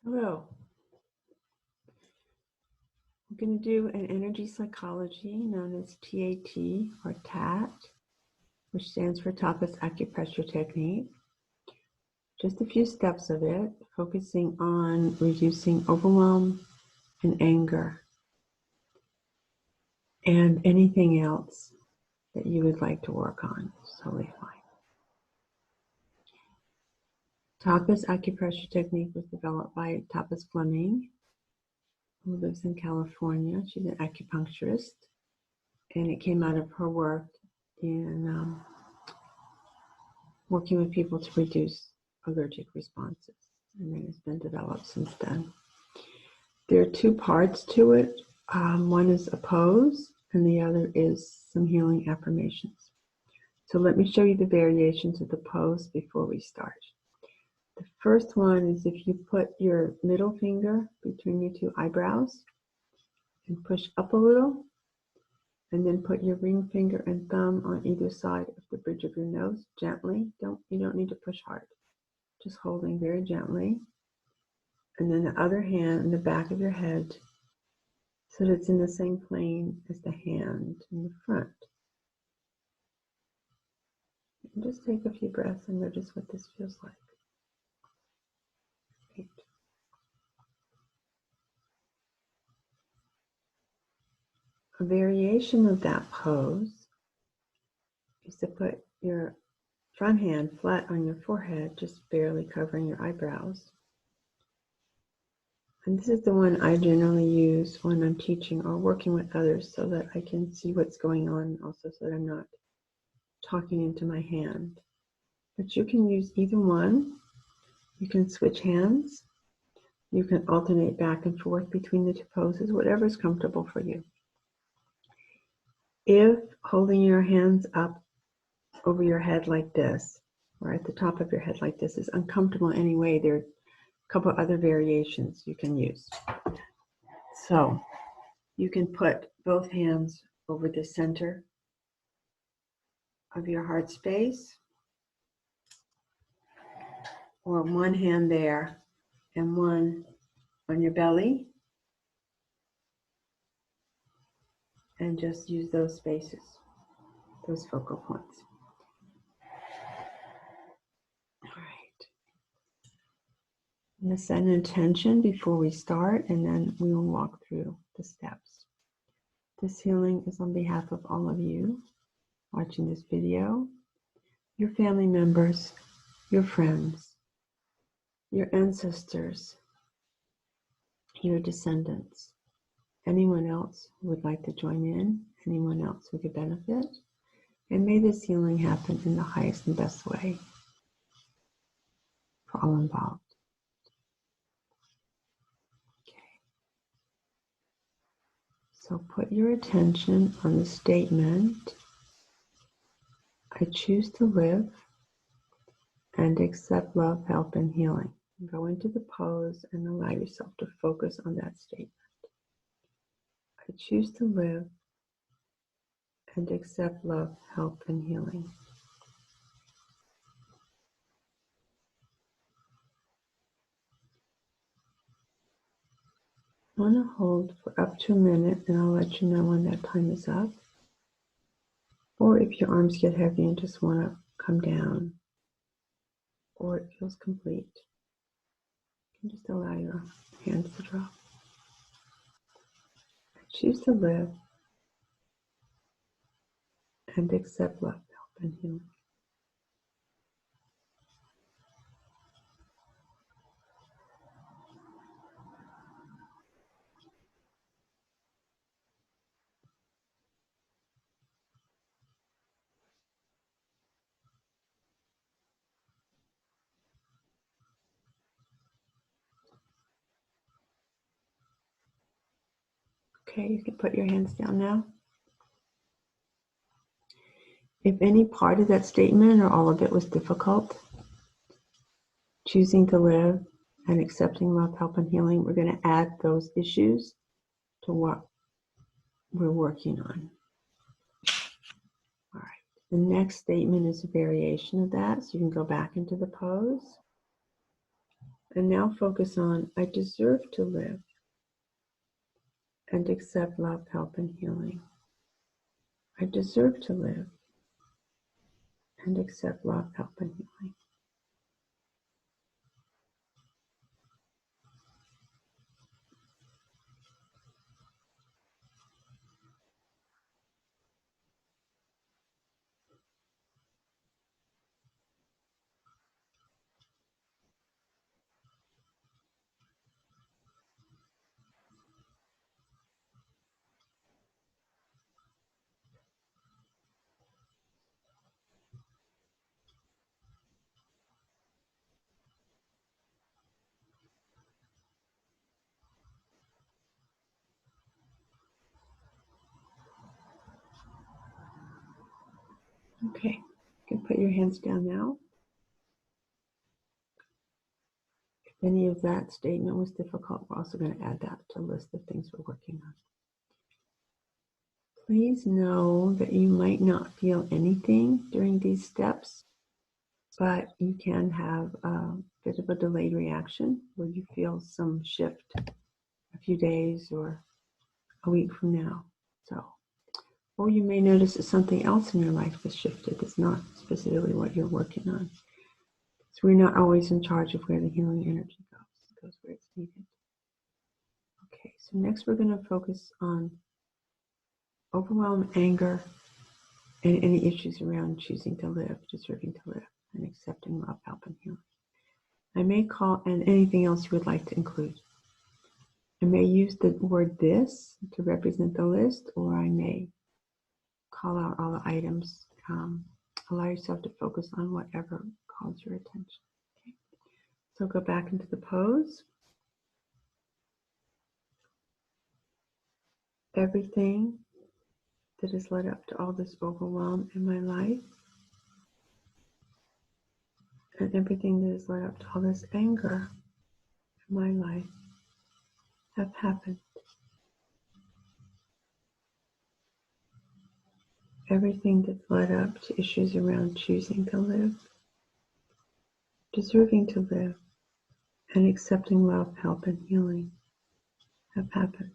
Hello. We're going to do an energy psychology known as TAT or TAT, which stands for Tapas Acupressure Technique. Just a few steps of it, focusing on reducing overwhelm and anger and anything else that you would like to work on. It's totally fine. Tapas Acupressure Technique was developed by Tapas Fleming, who lives in California. She's an acupuncturist, and it came out of her work in working with people to reduce allergic responses, and then it's been developed since then. There are two parts to it. One is a pose, and the other is some healing affirmations. So let me show you the variations of the pose before we start. The first one is if you put your middle finger between your two eyebrows and push up a little, and then put your ring finger and thumb on either side of the bridge of your nose gently. You don't need to push hard. Just holding very gently. And then the other hand in the back of your head so that it's in the same plane as the hand in the front. And just take a few breaths and notice what this feels like. Great. A variation of that pose is to put your front hand flat on your forehead, just barely covering your eyebrows. And this is the one I generally use when I'm teaching or working with others so that I can see what's going on, also so that I'm not talking into my hand. But you can use either one. You can switch hands. You can alternate back and forth between the two poses, whatever is comfortable for you. If holding your hands up over your head like this, or at the top of your head like this, is uncomfortable anyway, there are a couple other variations you can use. So you can put both hands over the center of your heart space, or one hand there and one on your belly, and just use those spaces, those focal points. All right. I'm going to set an intention before we start, and then we will walk through the steps. This healing is on behalf of all of you watching this video, your family members, your friends, your ancestors, your descendants, anyone else who would like to join in, anyone else who could benefit. And may this healing happen in the highest and best way for all involved. Okay. So put your attention on the statement, I choose to live and accept love, help, and healing. Go into the pose and allow yourself to focus on that statement. I choose to live and accept love, help, and healing. I want to hold for up to a minute, and I'll let you know when that time is up. Or if your arms get heavy and just want to come down, or it feels complete, you can just allow your hands to drop. I choose to live and accept love, help, and healing. Okay, you can put your hands down now. If any part of that statement or all of it was difficult, choosing to live and accepting love, help, and healing, we're going to add those issues to what we're working on. All right. The next statement is a variation of that, so you can go back into the pose And now focus on, I deserve to live and accept love, help, and healing. I deserve to live and accept love, help, and healing. Okay, you can put your hands down now. If any of that statement was difficult, we're also going to add that to a list of things we're working on. Please know that you might not feel anything during these steps, but you can have a bit of a delayed reaction where you feel some shift a few days or a week from now. Or you may notice that something else in your life has shifted. It's not specifically what you're working on. So we're not always in charge of where the healing energy goes. It goes where it's needed. Okay, so next we're going to focus on overwhelm, anger, and any issues around choosing to live, deserving to live, and accepting love, help, and healing. I may call, and anything else you would like to include. I may use the word this to represent the list, or I may call out all the items. Allow yourself to focus on whatever calls your attention. Okay. So go back into the pose. Everything that has led up to all this overwhelm in my life, and everything that has led up to all this anger in my life have happened. Everything that's led up to issues around choosing to live, deserving to live, and accepting love, help, and healing have happened.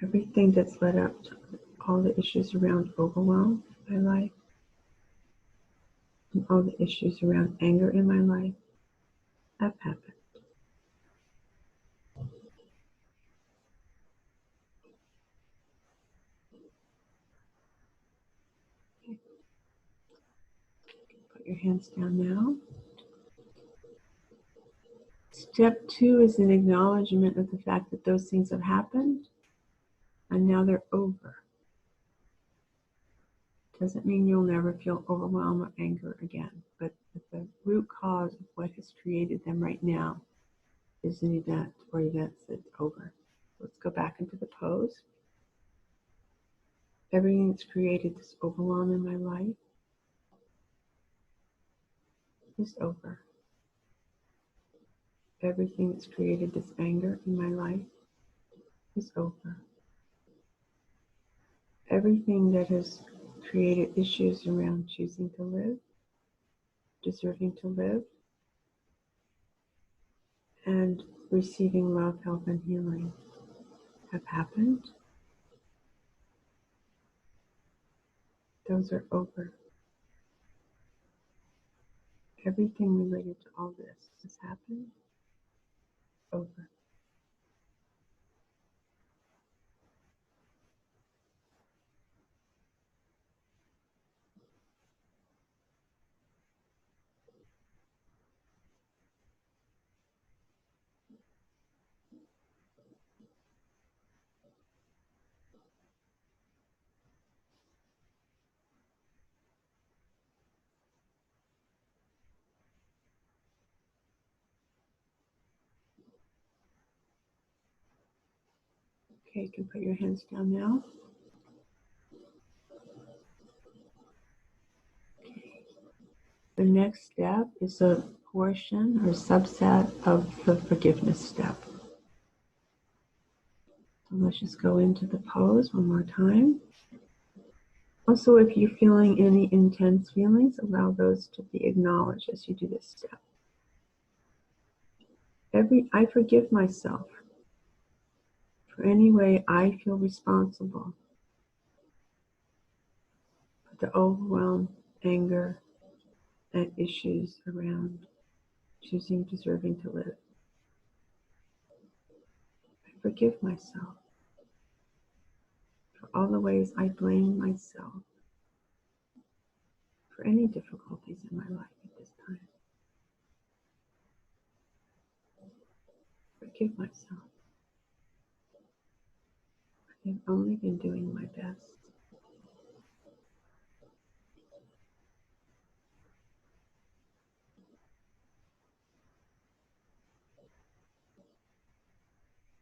Everything that's led up to all the issues around overwhelm in my life, and all the issues around anger in my life have happened. Okay. Put your hands down now. Step 2 is an acknowledgement of the fact that those things have happened and now they're over. Doesn't mean you'll never feel overwhelmed or anger again, but the root cause of what has created them right now is an event or events that's over. Let's go back into the pose. Everything that's created this overwhelm in my life is over. Everything that's created this anger in my life is over. Everything that has created issues around choosing to live, deserving to live, and receiving love, help, and healing have happened. Those are over. Everything related to all this has happened. Over. Okay, you can put your hands down now. Okay. The next step is a portion or subset of the forgiveness step. let's just go into the pose one more time. Also, if you're feeling any intense feelings, allow those to be acknowledged as you do this step. I forgive myself for any way I feel responsible for the overwhelm, anger, and issues around choosing deserving to live. I forgive myself for all the ways I blame myself for any difficulties in my life at this time. Forgive myself. I've only been doing my best.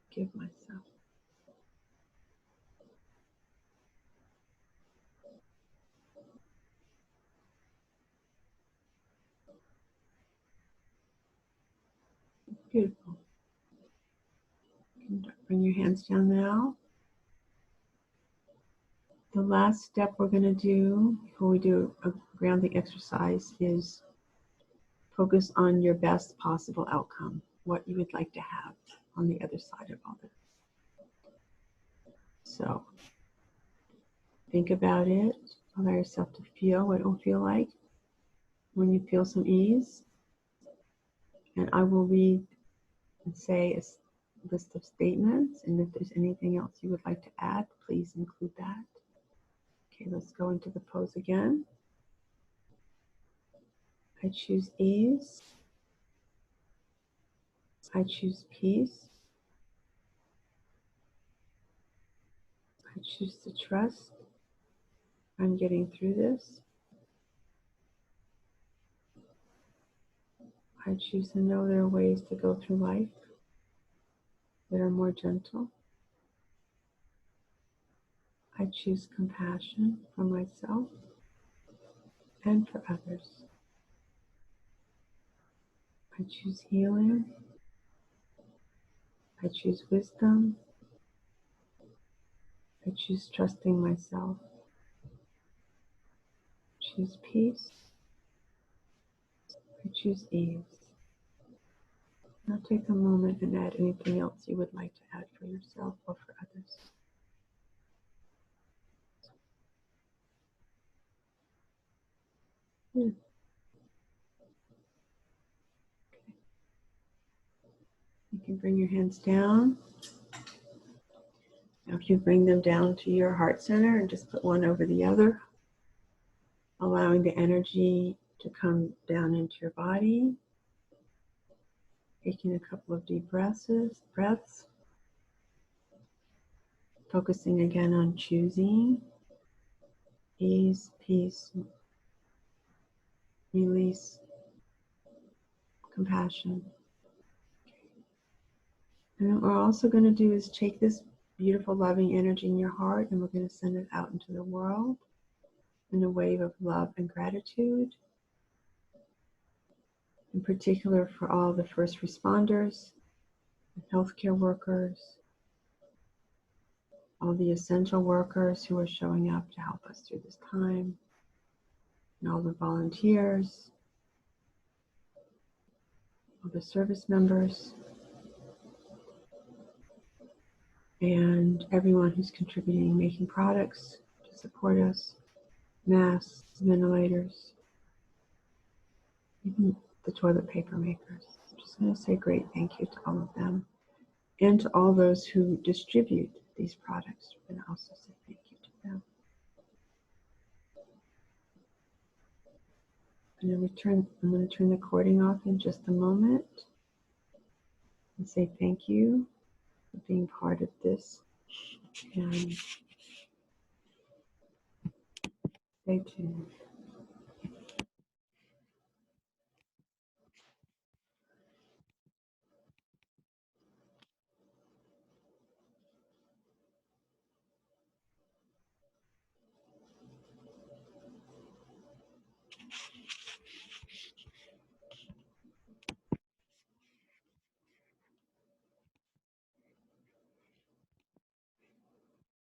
Forgive myself. Beautiful. You can bring your hands down now. The last step we're going to do before we do a grounding exercise is focus on your best possible outcome, what you would like to have on the other side of all this. So think about it. Allow yourself to feel what it will feel like when you feel some ease. And I will read and say a list of statements. And if there's anything else you would like to add, please include that. Okay, let's go into the pose again. I choose ease. I choose peace. I choose to trust I'm getting through this. I choose to know there are ways to go through life that are more gentle. I choose compassion for myself and for others. I choose healing. I choose wisdom. I choose trusting myself. I choose peace. I choose ease. Now take a moment and add anything else you would like to add for yourself or for others. Yeah. You can bring your hands down. Now if you bring them down to your heart center and just put one over the other, allowing the energy to come down into your body. Taking a couple of deep breaths, focusing again on choosing ease, peace, release, compassion. And what we're also going to do is take this beautiful, loving energy in your heart and we're going to send it out into the world in a wave of love and gratitude. In particular for all the first responders, healthcare workers, all the essential workers who are showing up to help us through this time, and all the volunteers, all the service members, and everyone who's contributing, making products to support us, masks, ventilators, even the toilet paper makers. I'm just going to say great thank you to all of them and to all those who distribute these products. We're going to also say thank you to them. I'm going to turn the recording off in just a moment and say thank you for being part of this. And stay tuned.